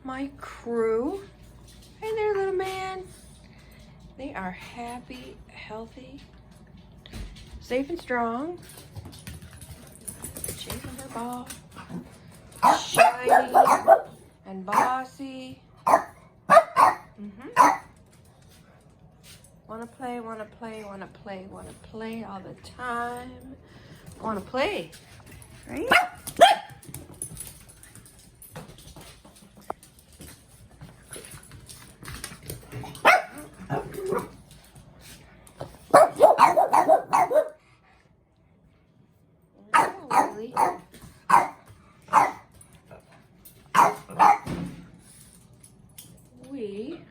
my crew. Hey there, little man. They are happy, healthy, safe and strong. Chasing their ball. Shiny and bossy. Wanna play, wanna play, wanna play, wanna play all the time. Wanna play, right? We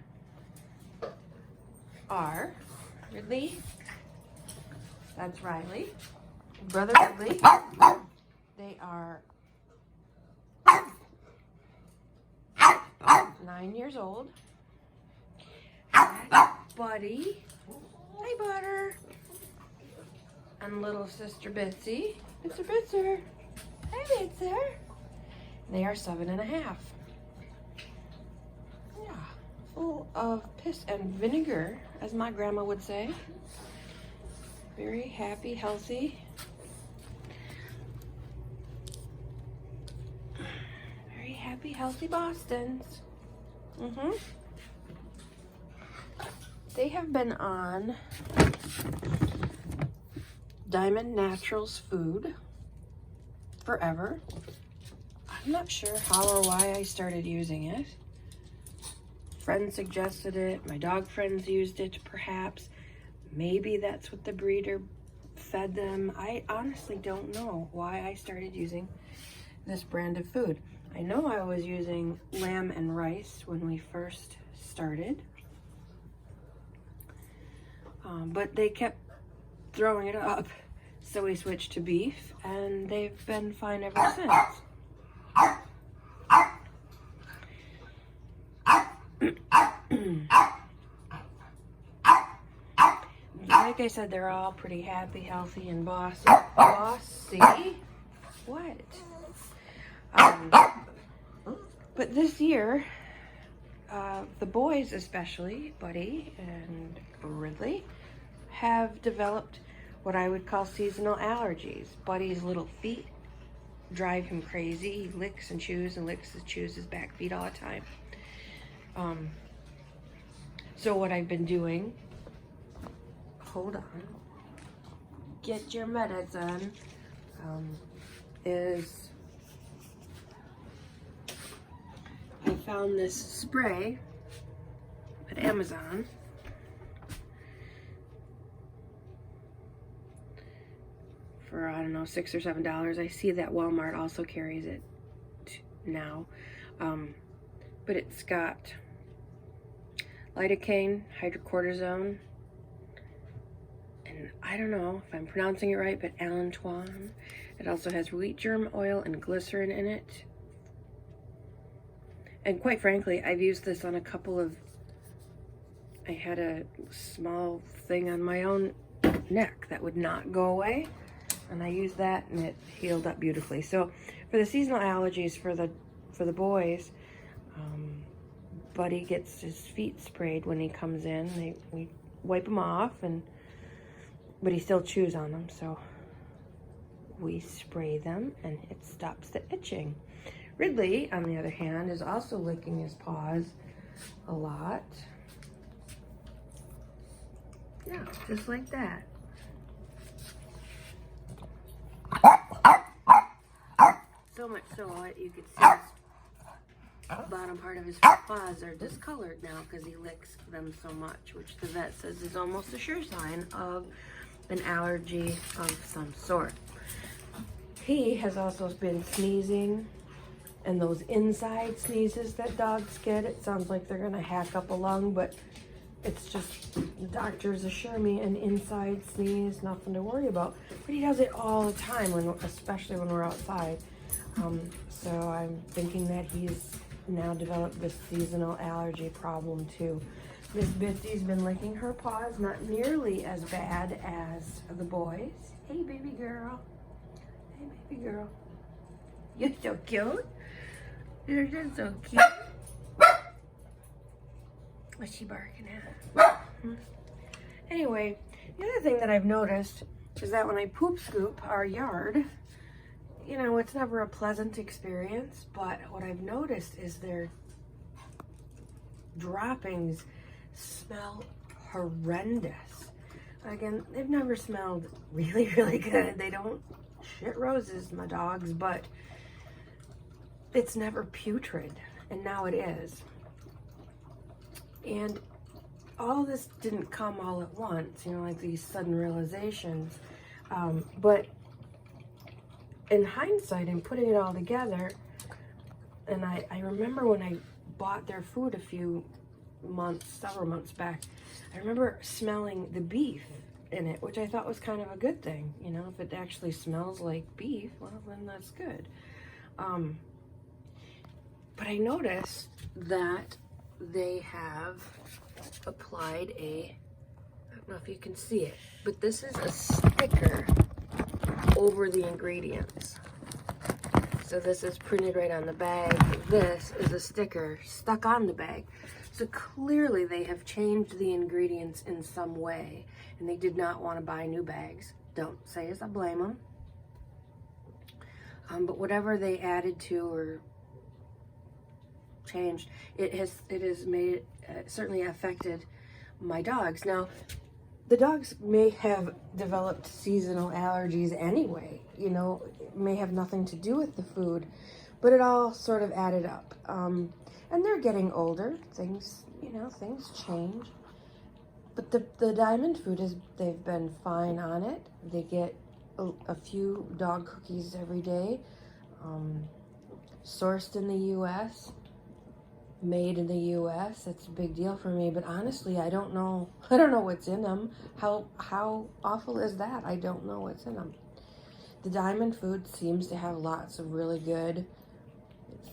are Ridley. That's Riley. Brother Ridley. They are 9 years old. That's Buddy. Hi, Butter. And little sister Bitsy. Mr. Bitzer. Hi, Bitzer. They are 7.5. Yeah, full of piss and vinegar, as my grandma would say. Very happy, healthy. Very happy, healthy Bostons. They have been on Diamond Naturals food forever. I'm not sure how or why I started using it. Friends suggested it. My dog friends used it, perhaps. Maybe that's what the breeder fed them. I honestly don't know why I started using this brand of food. I know I was using lamb and rice when we first started. But they kept throwing it up. So we switched to beef, and they've been fine ever since. Like I said, they're all pretty happy, healthy, and bossy. Bossy? What? But this year, the boys especially, Buddy and Ridley, have developed what I would call seasonal allergies. Buddy's little feet drive him crazy. He licks and chews and licks and chews his back feet all the time. So what I've been doing, hold on, get your medicine, is I found this spray at Amazon. For, I don't know, $6 or $7. I see that Walmart also carries it now. But it's got lidocaine, hydrocortisone, and I don't know if I'm pronouncing it right, but allantoin. It also has wheat germ oil and glycerin in it. And quite frankly, I've used this on a couple of, I had a small thing on my own neck that would not go away. And I used that and it healed up beautifully. So for the seasonal allergies for the boys, Buddy gets his feet sprayed when he comes in. We wipe them off, but he still chews on them. So we spray them and it stops the itching. Ridley, on the other hand, is also licking his paws a lot. Yeah, just like that. So much so that you could see the bottom part of his paws are discolored now because he licks them so much, which the vet says is almost a sure sign of an allergy of some sort. He has also been sneezing, and those inside sneezes that dogs get, it sounds like they're gonna hack up a lung, but it's just, the doctors assure me, an inside sneeze, nothing to worry about. But he does it all the time, especially when we're outside. So I'm thinking that he's now developed this seasonal allergy problem too. Miss Bitsy's been licking her paws, not nearly as bad as the boys. Hey, baby girl. Hey, baby girl. You're so cute. You're just so cute. What's she barking at? Anyway, the other thing that I've noticed is that when I poop scoop our yard, you know, it's never a pleasant experience, but what I've noticed is their droppings smell horrendous. Again, they've never smelled really, really good. They don't shit roses, my dogs, but it's never putrid, and now it is. And all this didn't come all at once, you know, like these sudden realizations. But in hindsight, and putting it all together, and I remember when I bought their food several months back, I remember smelling the beef in it, which I thought was kind of a good thing. You know, if it actually smells like beef, well, then that's good. But I noticed that they have applied I don't know if you can see it, but this is a sticker over the ingredients. So this is printed right on the bag. This is a sticker stuck on the bag. So clearly they have changed the ingredients in some way, and they did not want to buy new bags. Don't say as I blame them. But whatever they added to or changed, it has made it certainly affected my dogs. Now, the dogs may have developed seasonal allergies anyway, you know, it may have nothing to do with the food, but it all sort of added up. And they're getting older, things change. But the diamond food they've been fine on it. They get a few dog cookies every day, sourced in the US, made in the US. It's a big deal for me, but honestly, I don't know what's in them. How awful is that? I don't know what's in them. The diamond food seems to have lots of really good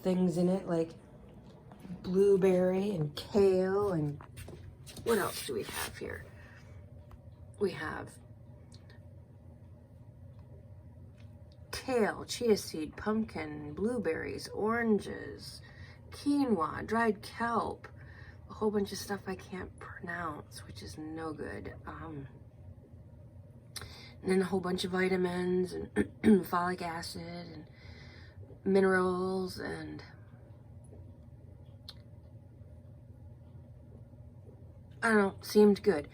things in it, like blueberry and kale, and what else do we have here? We have kale, chia seed, pumpkin, blueberries, oranges, quinoa, dried kelp, a whole bunch of stuff I can't pronounce, which is no good. And then a whole bunch of vitamins and folic acid and minerals, and I don't know, seemed good.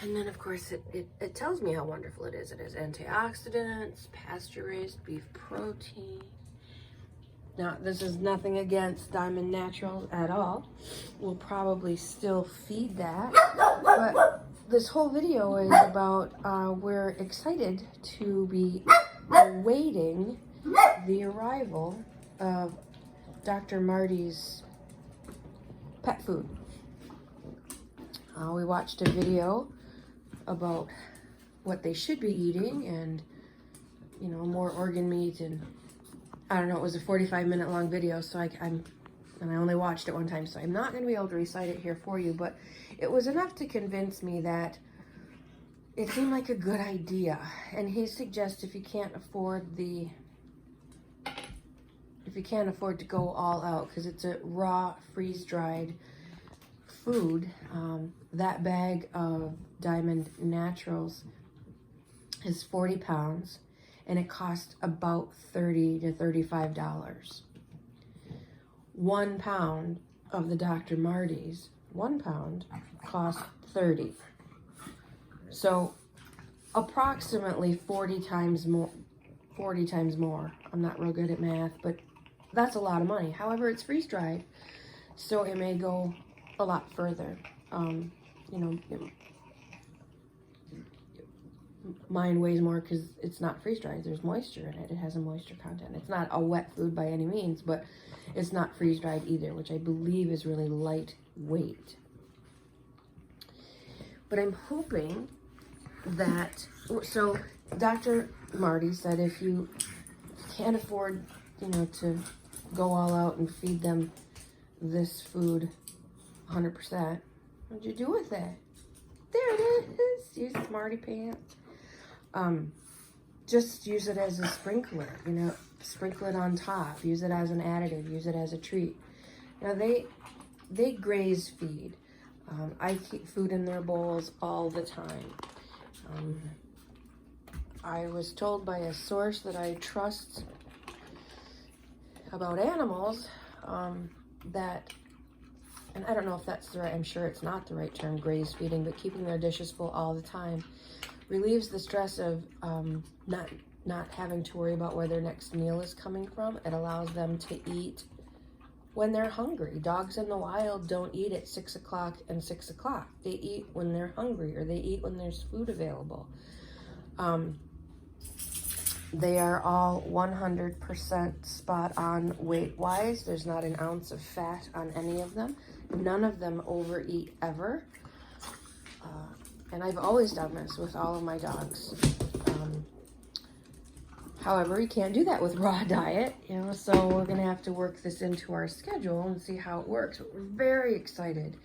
And then of course it tells me how wonderful it is. It has antioxidants, pasture-raised beef protein. Now, this is nothing against Diamond Naturals at all. We'll probably still feed that. But this whole video is about, we're excited to be awaiting the arrival of Dr. Marty's pet food. We watched a video about what they should be eating, and, you know, more organ meat, and I don't know, it was a 45-minute long video, so I only watched it one time, so I'm not going to be able to recite it here for you, but it was enough to convince me that it seemed like a good idea. And he suggests if you can't afford to go all out, because it's a raw, freeze-dried food, that bag of Diamond Naturals is 40 pounds. And it cost about $30 to $35. 1 pound of the Dr. Marty's, 1 pound, cost $30. So approximately 40 times more. I'm not real good at math, but that's a lot of money. However, it's freeze-dried, so it may go a lot further. Mine weighs more because it's not freeze-dried. There's moisture in it. It has a moisture content. It's not a wet food by any means, but it's not freeze-dried either, which I believe is really lightweight. But I'm hoping that, so Dr. Marty said if you can't afford, to go all out and feed them this food 100%, what'd you do with it? There it is. Use Smarty Pants. Just use it as a sprinkler, sprinkle it on top, use it as an additive, use it as a treat. Now they graze feed, I keep food in their bowls all the time. I was told by a source that I trust about animals that, and I don't know if that's the right, I'm sure it's not the right term, graze feeding, but keeping their dishes full all the time relieves the stress of not having to worry about where their next meal is coming from. It allows them to eat when they're hungry. Dogs in the wild don't eat at 6 o'clock and 6 o'clock. They eat when they're hungry, or they eat when there's food available. They are all 100% spot on weight-wise. There's not an ounce of fat on any of them. None of them overeat ever. And I've always done this with all of my dogs. However, you can't do that with raw diet, you know, so we're going to have to work this into our schedule and see how it works. But we're very excited.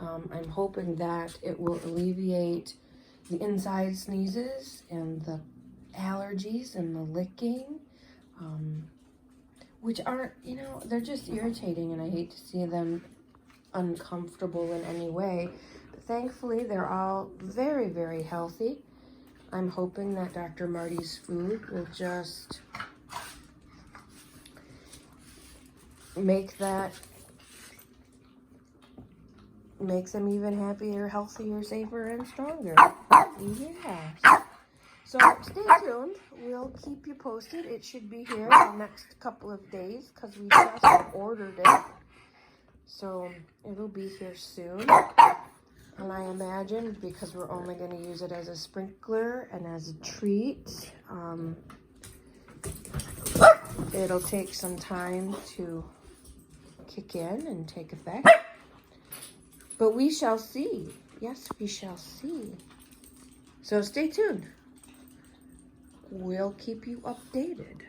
I'm hoping that it will alleviate the inside sneezes and the allergies and the licking, which aren't, you know, they're just irritating, and I hate to see them uncomfortable in any way. But thankfully, they're all very, very healthy. I'm hoping that Dr. Marty's food will just make them even happier, healthier, safer, and stronger. Yeah. So stay tuned. We'll keep you posted. It should be here in the next couple of days because we just ordered it. So it'll be here soon. And I imagine, because we're only going to use it as a sprinkler and as a treat, it'll take some time to kick in and take effect. But we shall see. Yes, we shall see. So stay tuned. We'll keep you updated.